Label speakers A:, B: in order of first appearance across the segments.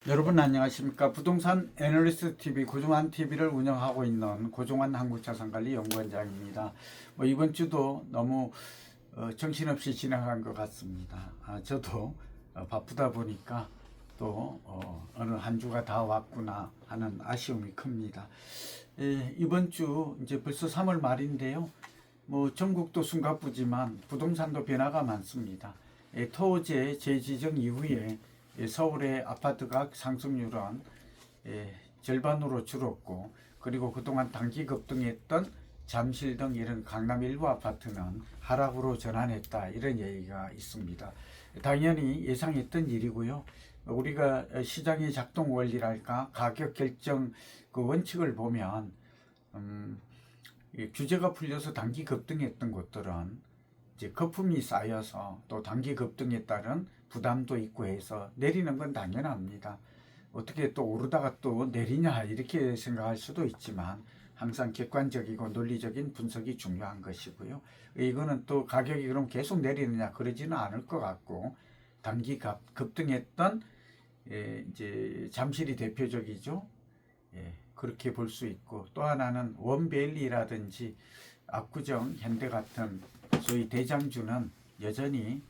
A: 여러분 안녕하십니까? 부동산 애널리스트 TV 고종환 TV를 운영하고 있는 고종환 한국자산관리 연구원장입니다. 이번 주도 너무 정신없이 지나간 것 같습니다. 저도 바쁘다 보니까 또 어느 한 주가 다 왔구나 하는 아쉬움이 큽니다. 이번 주 이제 벌써 3월 말인데요. 전국도 숨가쁘지만 부동산도 변화가 많습니다. 토제 재지정 이후에 서울의 아파트 가격 상승률은 절반으로 줄었고, 그리고 그동안 단기 급등했던 잠실 등 이런 강남 일부 아파트는 하락으로 전환했다, 이런 얘기가 있습니다. 당연히 예상했던 일이고요. 우리가 시장의 작동 원리랄까 가격 결정 그 원칙을 보면 규제가 풀려서 단기 급등했던 곳들은 이제 거품이 쌓여서 또 단기 급등에 따른 부담도 있고 해서 내리는 건 당연합니다. 어떻게 또 오르다가 또 내리냐 이렇게 생각할 수도 있지만 항상 객관적이고 논리적인 분석이 중요한 것이고요. 이거는 또 가격이 그럼 계속 내리느냐 그러지는 않을 것 같고, 단기 급등했던 이제 잠실이 대표적이죠. 그렇게 볼 수 있고, 또 하나는 원베일리라든지 압구정, 현대 같은 소위 대장주는 여전히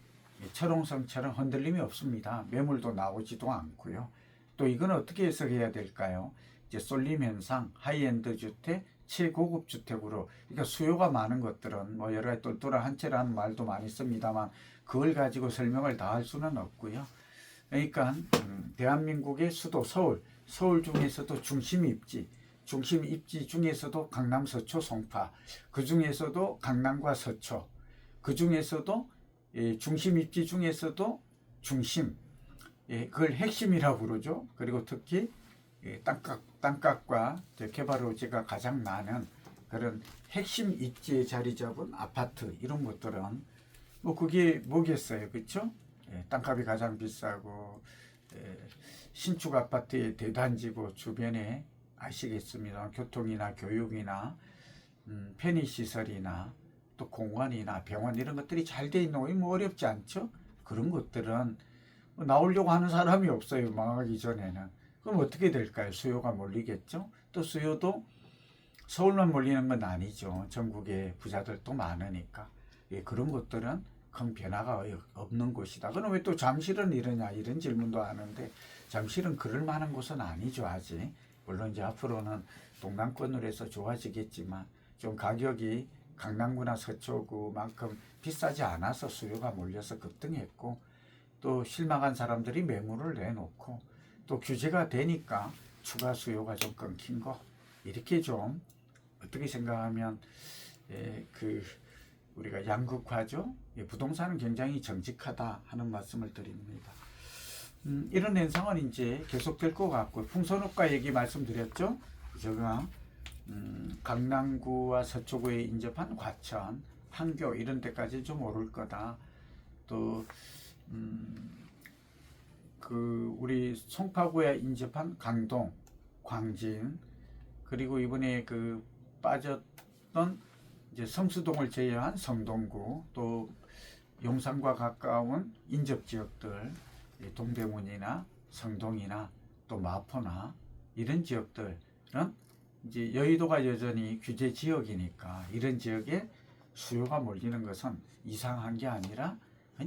A: 철옹성처럼 흔들림이 없습니다. 매물도 나오지도 않고요. 또 이건 어떻게 해석해야 될까요? 이제 쏠림 현상, 하이엔드 주택, 최고급 주택으로, 그러니까 수요가 많은 것들은 여러 가지 똘똘한 한 채라는 말도 많이 씁니다만 그걸 가지고 설명을 다 할 수는 없고요. 그러니까 대한민국의 수도 서울 중에서도 중심 입지 중에서도 강남, 서초, 송파, 그 중에서도 강남과 서초, 그 중에서도 중심 입지 중에서도 중심, 그걸 핵심이라고 그러죠. 그리고 특히 땅값과 개발 호재가 가장 많은 그런 핵심 입지에 자리 잡은 아파트, 이런 것들은 그게 뭐겠어요, 그렇죠? 땅값이 가장 비싸고 신축 아파트의 대단지고 주변에 아시겠습니다. 교통이나 교육이나 편의시설이나 또 공원이나 병원 이런 것들이 잘 돼 있는 거 어렵지 않죠? 그런 것들은 나오려고 하는 사람이 없어요, 망하기 전에는. 그럼 어떻게 될까요? 수요가 몰리겠죠? 또 수요도 서울만 몰리는 건 아니죠. 전국에 부자들도 많으니까. 그런 것들은 큰 변화가 없는 곳이다. 그럼 왜 또 잠실은 이러냐, 이런 질문도 하는데, 잠실은 그럴 만한 곳은 아니죠, 아직. 물론 이제 앞으로는 동남권으로 해서 좋아지겠지만 좀 가격이 강남구나 서초구만큼 비싸지 않아서 수요가 몰려서 급등했고, 또 실망한 사람들이 매물을 내놓고, 또 규제가 되니까 추가 수요가 좀 끊긴 거, 이렇게 좀 어떻게 생각하면 우리가 양극화죠. 부동산은 굉장히 정직하다 하는 말씀을 드립니다. 이런 현상은 이제 계속될 것 같고, 풍선효과 얘기 말씀드렸죠. 제가 강남구와 서초구에 인접한 과천, 판교 이런 데까지 좀 오를 거다. 또 우리 송파구에 인접한 강동, 광진, 그리고 이번에 빠졌던 이제 성수동을 제외한 성동구, 또 용산과 가까운 인접 지역들, 동대문이나 성동이나 또 마포나 이런 지역들은 이제 여의도가 여전히 규제 지역이니까 이런 지역에 수요가 몰리는 것은 이상한 게 아니라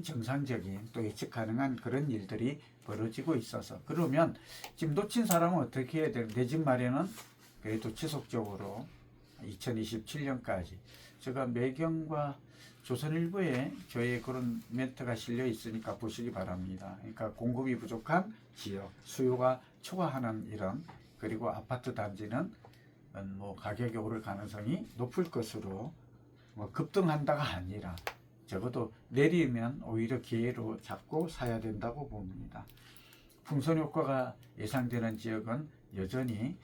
A: 정상적인 또 예측 가능한 그런 일들이 벌어지고 있어서, 그러면 지금 놓친 사람은 어떻게 해야 되는, 내 집 마련은 그래도 지속적으로 2027년까지, 제가 매경과 조선일보에 저의 그런 멘트가 실려 있으니까 보시기 바랍니다. 그러니까 공급이 부족한 지역, 수요가 초과하는 이런, 그리고 아파트 단지는 가격이 오를 가능성이 높을 것으로, 급등한다가 아니라 적어도 내리면 오히려 기회로 잡고 사야 된다고 봅니다. 풍선 효과가 예상되는 지역은 여전히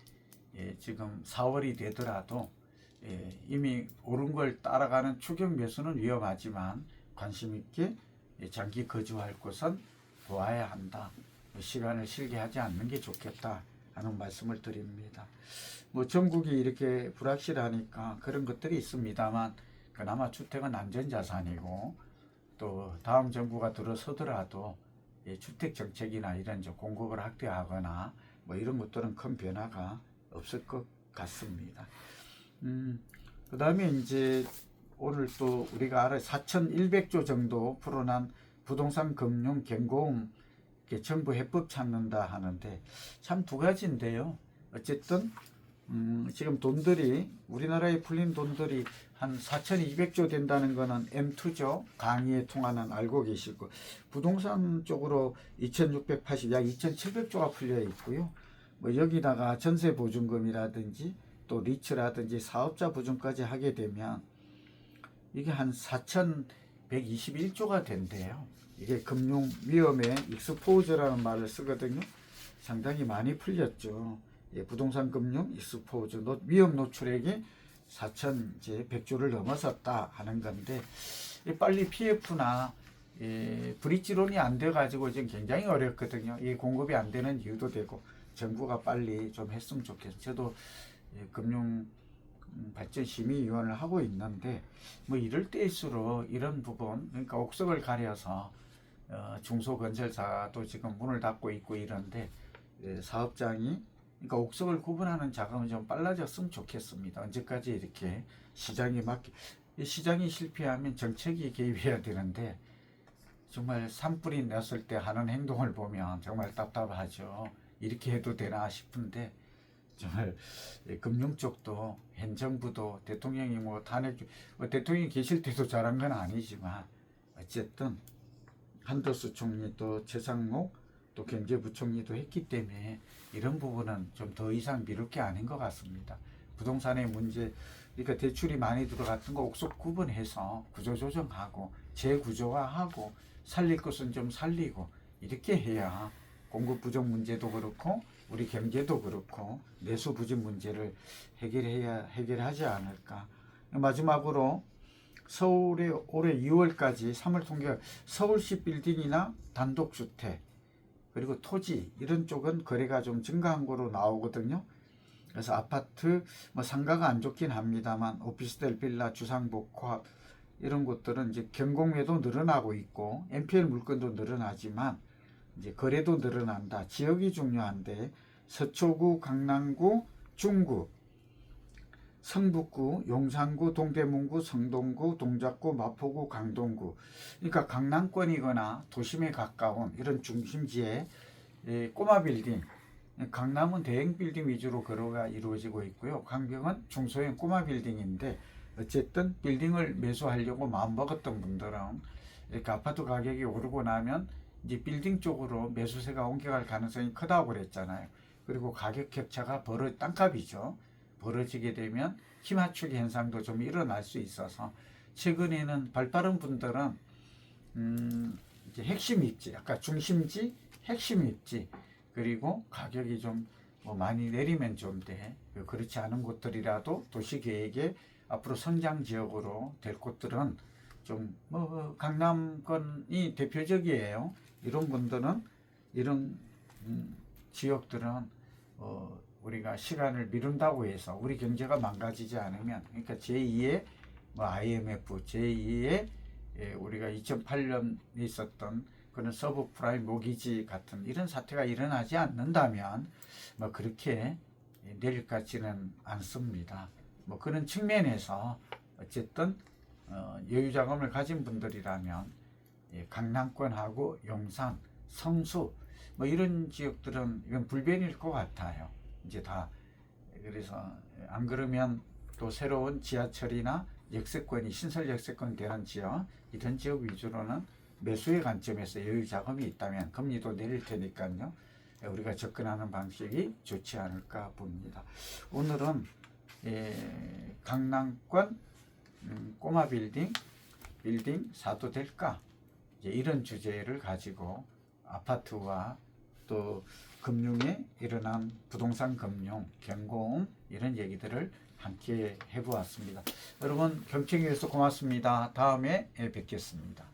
A: 지금 4월이 되더라도 이미 오른 걸 따라가는 추격 매수는 위험하지만 관심 있게 장기 거주할 곳은 보아야 한다. 시간을 실게 하지 않는 게 좋겠다 하는 말씀을 드립니다. 전국이 이렇게 불확실하니까 그런 것들이 있습니다만, 그나마 주택은 안전자산이고, 또 다음 정부가 들어서더라도 주택 정책이나 이런 공급을 확대하거나 뭐 이런 것들은 큰 변화가 없을 것 같습니다. 그 다음에 이제 오늘 또 우리가 알아 4,100조 정도 풀어난 부동산 금융 경고음 정부 해법 찾는다 하는데 참 두 가지인데요. 어쨌든 지금 돈들이 우리나라에 풀린 돈들이 한 4,200조 된다는 거는 M2조 강의에 통하는 알고 계시고 부동산 쪽으로 2,680, 약 2,700조가 풀려 있고요. 뭐 여기다가 전세 보증금이라든지 또 리츠라든지 사업자 보증까지 하게 되면 이게 한 4,121조가 된대요. 이게 금융 위험에 익스포즈라는 말을 쓰거든요. 상당히 많이 풀렸죠. 부동산 금융 익스포즈 위험 노출액이 4,100조를 넘어섰다 하는 건데 빨리 PF나 브릿지론이 안 돼 가지고 지금 굉장히 어렵거든요. 이 공급이 안 되는 이유도 되고 정부가 빨리 좀 했으면 좋겠어요. 저도 금융 발전 심의위원을 하고 있는데 뭐 이럴 때일수록 이런 부분 그러니까 옥석을 가려서 중소건설사도 지금 문을 닫고 있고 이런데 사업장이 그러니까 옥석을 구분하는 작업은 좀 빨라졌으면 좋겠습니다. 언제까지 이렇게 시장이 실패하면 정책이 개입해야 되는데 정말 산불이 났을 때 하는 행동을 보면 정말 답답하죠. 이렇게 해도 되나 싶은데 정말 금융 쪽도 현 정부도 대통령이 뭐 대통령이 계실 때도 잘한 건 아니지만 어쨌든 한덕수 총리 또 최상목 또 경제부총리도 했기 때문에 이런 부분은 좀 더 이상 미룰 게 아닌 것 같습니다. 부동산의 문제, 그러니까 대출이 많이 들어갔던 거 옥석 구분해서 구조조정하고 재구조화하고 살릴 것은 좀 살리고 이렇게 해야 공급 부족 문제도 그렇고 우리 경제도 그렇고 내수 부진 문제를 해결하지 않을까. 마지막으로 서울에 올해 2월까지 3월 통계 서울시 빌딩이나 단독주택 그리고 토지 이런 쪽은 거래가 좀 증가한 거로 나오거든요. 그래서 아파트 뭐 상가가 안 좋긴 합니다만 오피스텔 빌라 주상복 코앞 이런 곳들은 이제 경공매도 늘어나고 있고 NPL 물건도 늘어나지만 이제 거래도 늘어난다. 지역이 중요한데 서초구, 강남구, 중구, 성북구, 용산구, 동대문구, 성동구, 동작구, 마포구, 강동구. 그러니까 강남권이거나 도심에 가까운 이런 중심지에 꼬마 빌딩, 강남은 대형 빌딩 위주로 거래가 이루어지고 있고요. 강병은 중소형 꼬마 빌딩인데 어쨌든 빌딩을 매수하려고 마음먹었던 분들은 이렇게 아파트 가격이 오르고 나면 이제 빌딩 쪽으로 매수세가 옮겨갈 가능성이 크다고 그랬잖아요. 그리고 가격 격차가 땅값이죠. 벌어지게 되면 힘맞추기 현상도 좀 일어날 수 있어서 최근에는 발빠른 분들은 이제 핵심 입지, 아까 중심지, 핵심 입지 그리고 가격이 좀 뭐 많이 내리면 좀 돼. 그렇지 않은 곳들이라도 도시계획에 앞으로 성장 지역으로 될 곳들은 좀 뭐 강남권이 대표적이에요. 이런 분들은 이런 지역들은 우리가 시간을 미룬다고 해서 우리 경제가 망가지지 않으면 그러니까 제2의 뭐 IMF, 제2의 우리가 2008년에 있었던 그런 서브프라임 모기지 같은 이런 사태가 일어나지 않는다면 뭐 그렇게 내릴 것 같지는 않습니다. 뭐 그런 측면에서 어쨌든 여유 자금을 가진 분들이라면 강남권하고 용산, 성수 뭐 이런 지역들은 이건 불변일 것 같아요. 이제 다 그래서 안 그러면 또 새로운 지하철이나 역세권이 신설 역세권 되는 지역 이런 지역 위주로는 매수의 관점에서 여유 자금이 있다면 금리도 내릴 테니까요. 우리가 접근하는 방식이 좋지 않을까 봅니다. 오늘은 강남권 꼬마 빌딩 사도 될까? 이제 이런 주제를 가지고 아파트와 또 금융에 일어난 부동산 금융, 경고음 이런 얘기들을 함께 해보았습니다. 여러분 경청해 주셔서 고맙습니다. 다음에 뵙겠습니다.